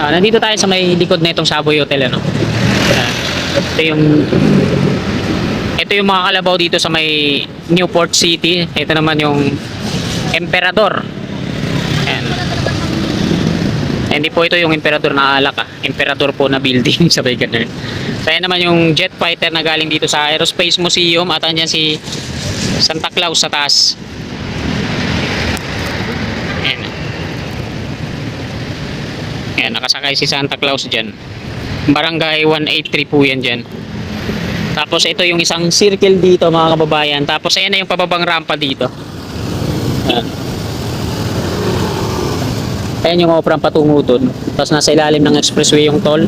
Nandito tayo sa may likod na itong Savoy Hotel, ano. Ayan. Ito yung mga kalabaw dito sa may Newport City. Ito naman yung Emperador. Ayan. Hindi po ito yung Emperador na alak, Emperador po na building, sabay ganun. So ayan naman yung jet fighter na galing dito sa Aerospace Museum, at andyan si Santa Claus sa taas. Ayan. Ayan, nakasakay si Santa Claus dyan. Barangay 183 po yan dyan. Tapos ito yung isang circle dito, mga kababayan. Tapos ayan na yung pababang rampa dito. Ayan. Ayan yung operang patungo dun. Tapos nasa ilalim ng expressway yung toll.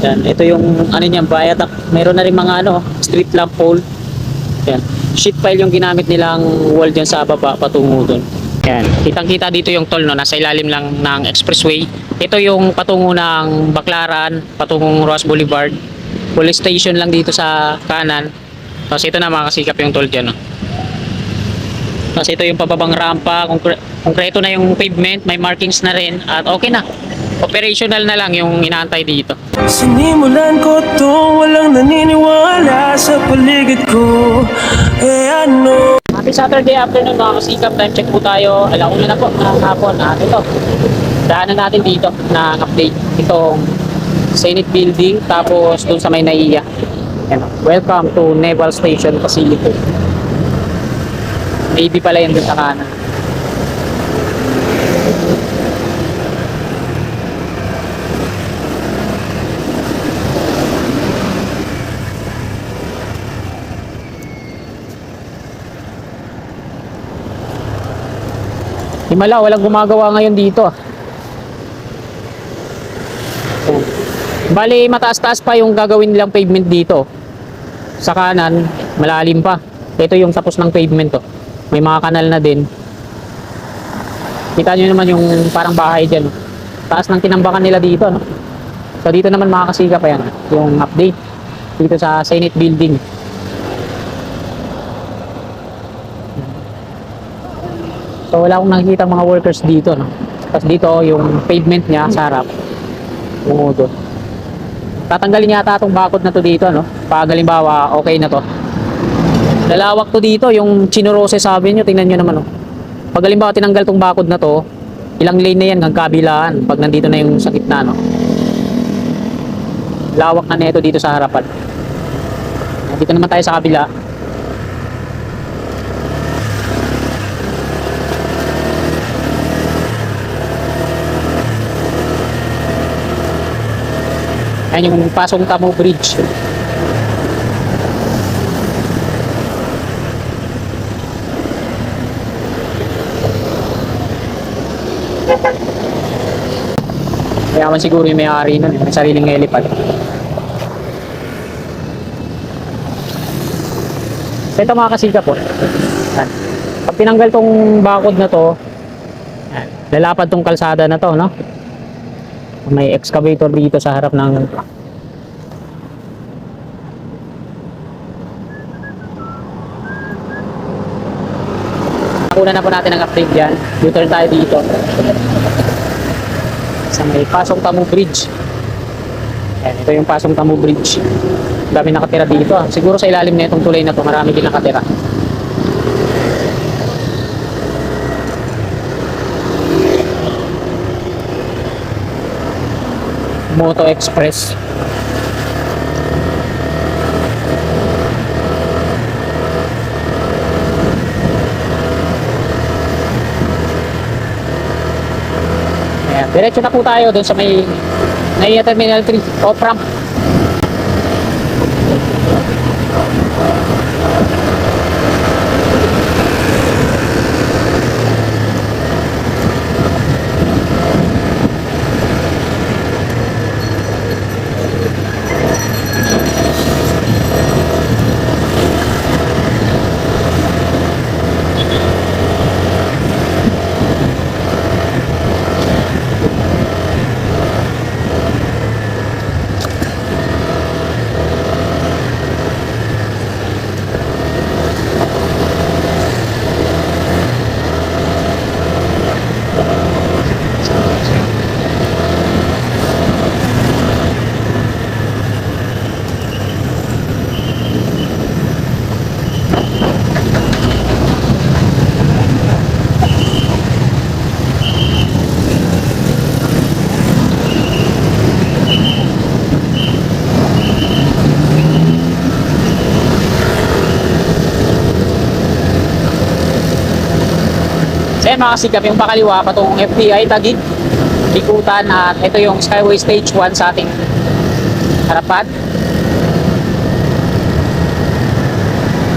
Ayan. Ito yung ano niyan, viaduct. Mayroon na rin mga street lamp pole. Ayan. Sheet pile yung ginamit nilang wall dyan sa baba patungo dun. Ayan. Kitang-kita dito yung toll, no? Nasa ilalim lang ng expressway. Ito yung patungo ng Baclaran, patungong Roas Boulevard. Police station lang dito sa kanan. Tapos ito na, makasikap yung toll dyan, no? Tapos ito yung pababang rampa, konkreto na yung pavement, may markings na rin, at okay na. Operational na lang yung inaantay dito. Sinimulan ko to, walang naniniwala sa paligid ko. Ano? Happy Saturday afternoon, mga kasikap. Time check po tayo. Alauna na po ng hapon. Ito, daanan natin dito na update itong Senate Building, tapos dun sa may NAIA. Welcome to Naval Station Facility. Navy pala yan dun sa kanan. Himala, walang gumagawa ngayon dito. Bali, mataas-taas pa yung gagawin nilang pavement dito. Sa kanan, malalim pa. Ito yung tapos ng pavement to. May mga kanal na din. Kita nyo naman yung parang bahay dyan. Taas ng tinambakan nila dito, no? So dito naman mga kasikap, ayan, yung update dito sa Senate Building. So wala akong nakikita mga workers dito, no? Tapos dito yung pavement niya sa harap. Doon. Tatanggalin yata itong bakod na to dito, no? Pag halimbawa, okay na to. Lalawak to dito, yung Chinurose sabi nyo, tingnan nyo naman, no? Pag halimbawa tinanggal tong bakod na to, ilang lane na yan hanggang kabilaan pag nandito na yung sa gitna, no? Lawak na nito dito sa harapan. Dito naman tayo sa kabila. Ayan yung Pasong Tamo Bridge. Mayaman siguro yung may-ari nun, may sariling helipad. So ito mga kasikap po. Pag tinanggal tong bakod na to, lalapad tong kalsada na to, no? May excavator dito sa harap ng Una na po natin ang update dyan. U-turn tayo dito sa may Pasong Tamo Bridge. Ayan, ito yung Pasong Tamo Bridge. Dami nakatira dito. Siguro sa ilalim na itong tulay na to, marami din nakatira. Moto Express. Ayan, diretso na po tayo doon sa may NAIA Terminal 3 off-ramp. Ayan mga kasikap, yung pakaliwa patungong FTI Taguig, Bikutan, at ito yung Skyway Stage 1 sa ating harapan.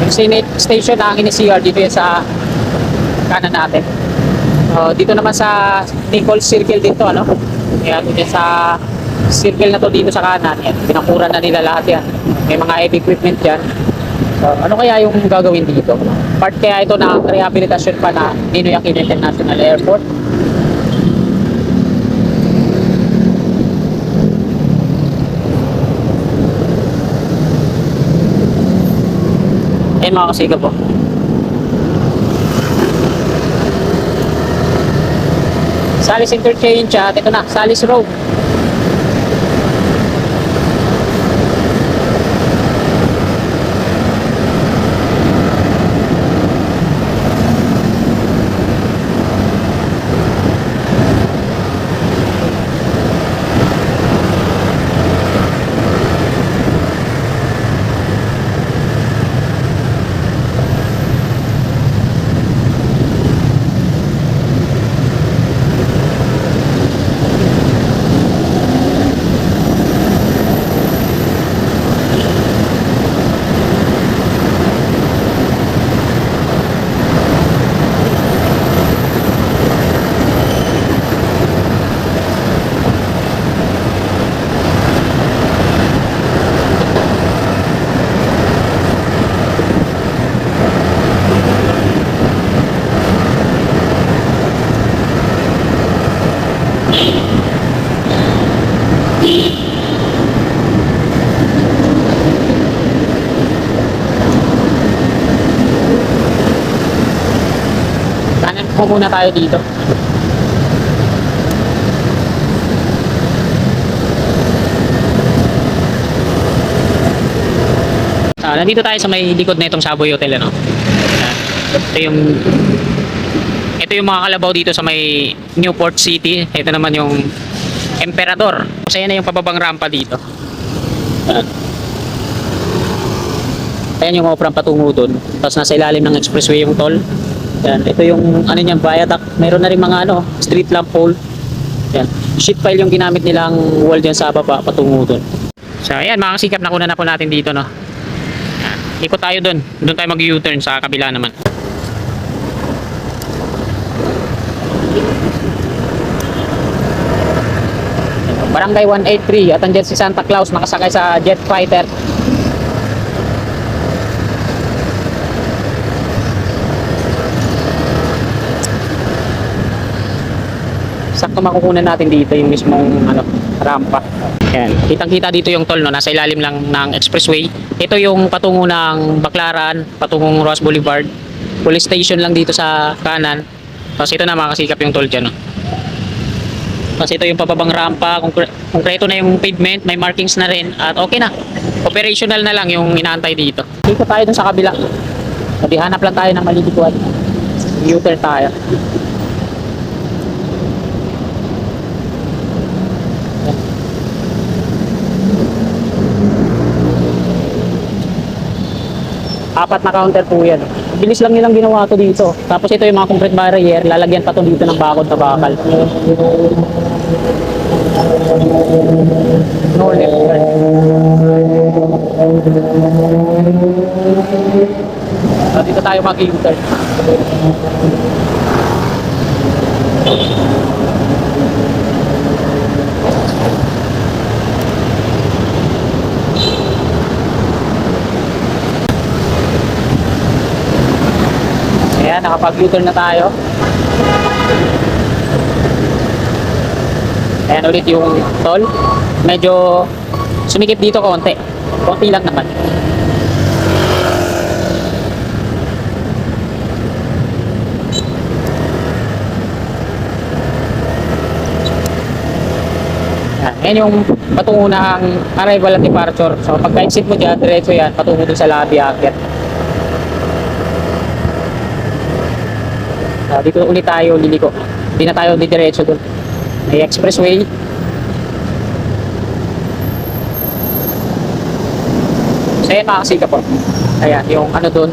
Yung Senate Station na ang ini-CR dito yan sa kanan natin. Dito naman sa Nichols Circle dito, ano? Ayan, dito sa circle na to dito sa kanan. Yan, pinakuran na nila lahat yan. May mga heavy equipment dyan. So, ano kaya yung gagawin dito? Part kaya ito na rehabilitasyon pa na Ninoy Aquino International Airport. Ayan mga kasigap po. Salis Interchange at ito na, Salis Road. Kanan po muna tayo dito. Nandito tayo sa may likod na itong Savoy Hotel, ano? Ito yung mga kalabaw dito sa may Newport City. Ito naman yung Emperador. Kasi yan na yung pababang rampa dito. Ayan yung operang patungo dun. Tapos nasa ilalim ng expressway yung toll. Yan, ito yung ano niyan, viaduct. Meron na rin mga ano, street lamp pole. Yan. Sheet pile yung ginamit nilang wall diyan sa baba patungo dun. So ayan mga kasikap, nakuna na po natin dito, no. Yan. Ikot tayo dun. Doon tayo mag-U-turn sa kabila naman. Barangay 183 at andyan si Santa Claus nakasakay sa jet fighter. Sakto makukunan natin dito yung mismong ano, rampa. Ayan, kitang-kita dito yung toll, no, nasa ilalim lang ng expressway. Ito yung patungo ng Baclaran, patungong Roas Boulevard. Police station lang dito sa kanan. Tapos ito na mga kasikap yung toll dyan, no. Kasi ito yung pababang rampa, konkreto na yung pavement, may markings na rin at okay na. Operational na lang yung inaantay dito. Dito tayo dun sa kabila. Jadi hanap lang tayo ng malilikuan. U-turn tayo. Apat na counter po yan. Bilis lang nilang ginawa to dito. Tapos ito yung mga concrete barrier, lalagyan pa to dito ng bakod na bakal. No left turn. So, dito tayo mag-U-turn. Ayan, nakapag-U-turn na tayo. Ayan ulit yung toll. Medyo sumikip dito konti. Konti lang naman. Ayan yung patungo na ang arrival at departure. So pagka-exit mo dyan, diretso yan, patungo dun sa lobby aakyat. Dito ulit tayo liliko. Hindi na tayo didiretso dun. May expressway. So ayan mga kasika po. Ayan yung ano dun.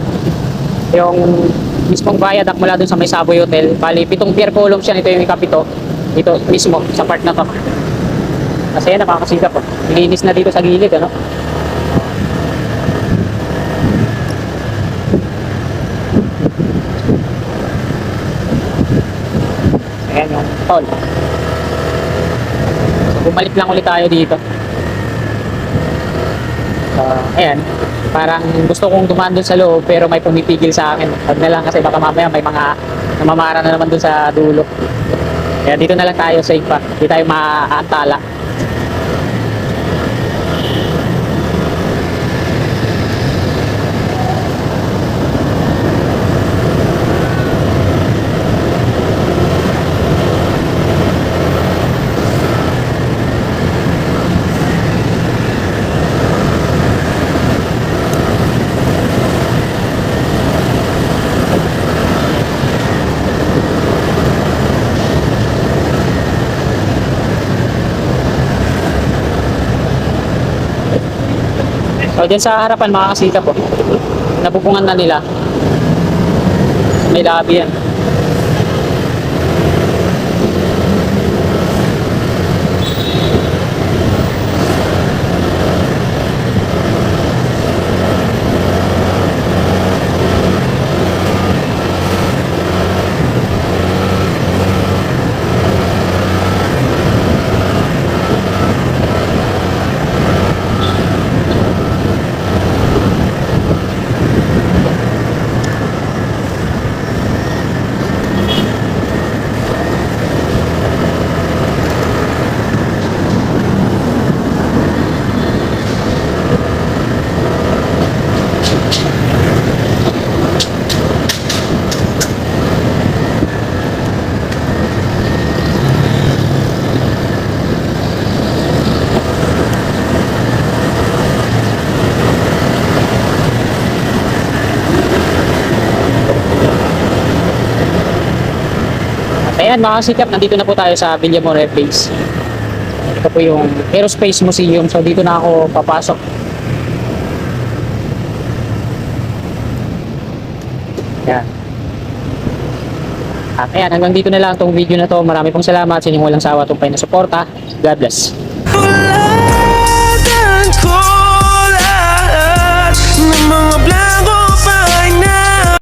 Yung mismong viaduct mula dun sa may Savoy Hotel. Bali, 7 pier columns yan. Ito yung ikapito. Dito mismo, sa part na to. Kasi yan, nakakasigap po. Linis na dito sa gilid, ano? Ayan yung toll. So, bumalik lang ulit tayo dito. Ayan, parang gusto kong dumaan dun sa loob pero may pumipigil sa akin. Huwag na lang kasi baka mamaya may mga namamara na naman dun sa dulo. Kaya dito na lang tayo, safe pa. Hindi tayo maaantala. So, dyan sa harapan makakasita po. Napupungan na nila. May lobby yan. Ayan mga kasikap, nandito na po tayo sa Villamor Air Base. Ito po yung Aerospace Museum. So dito na ako papasok. Ayan. At ayan, hanggang dito na lang itong video na to. Marami pong salamat sa inyong walang sawa tumpay na suporta. God bless. Wala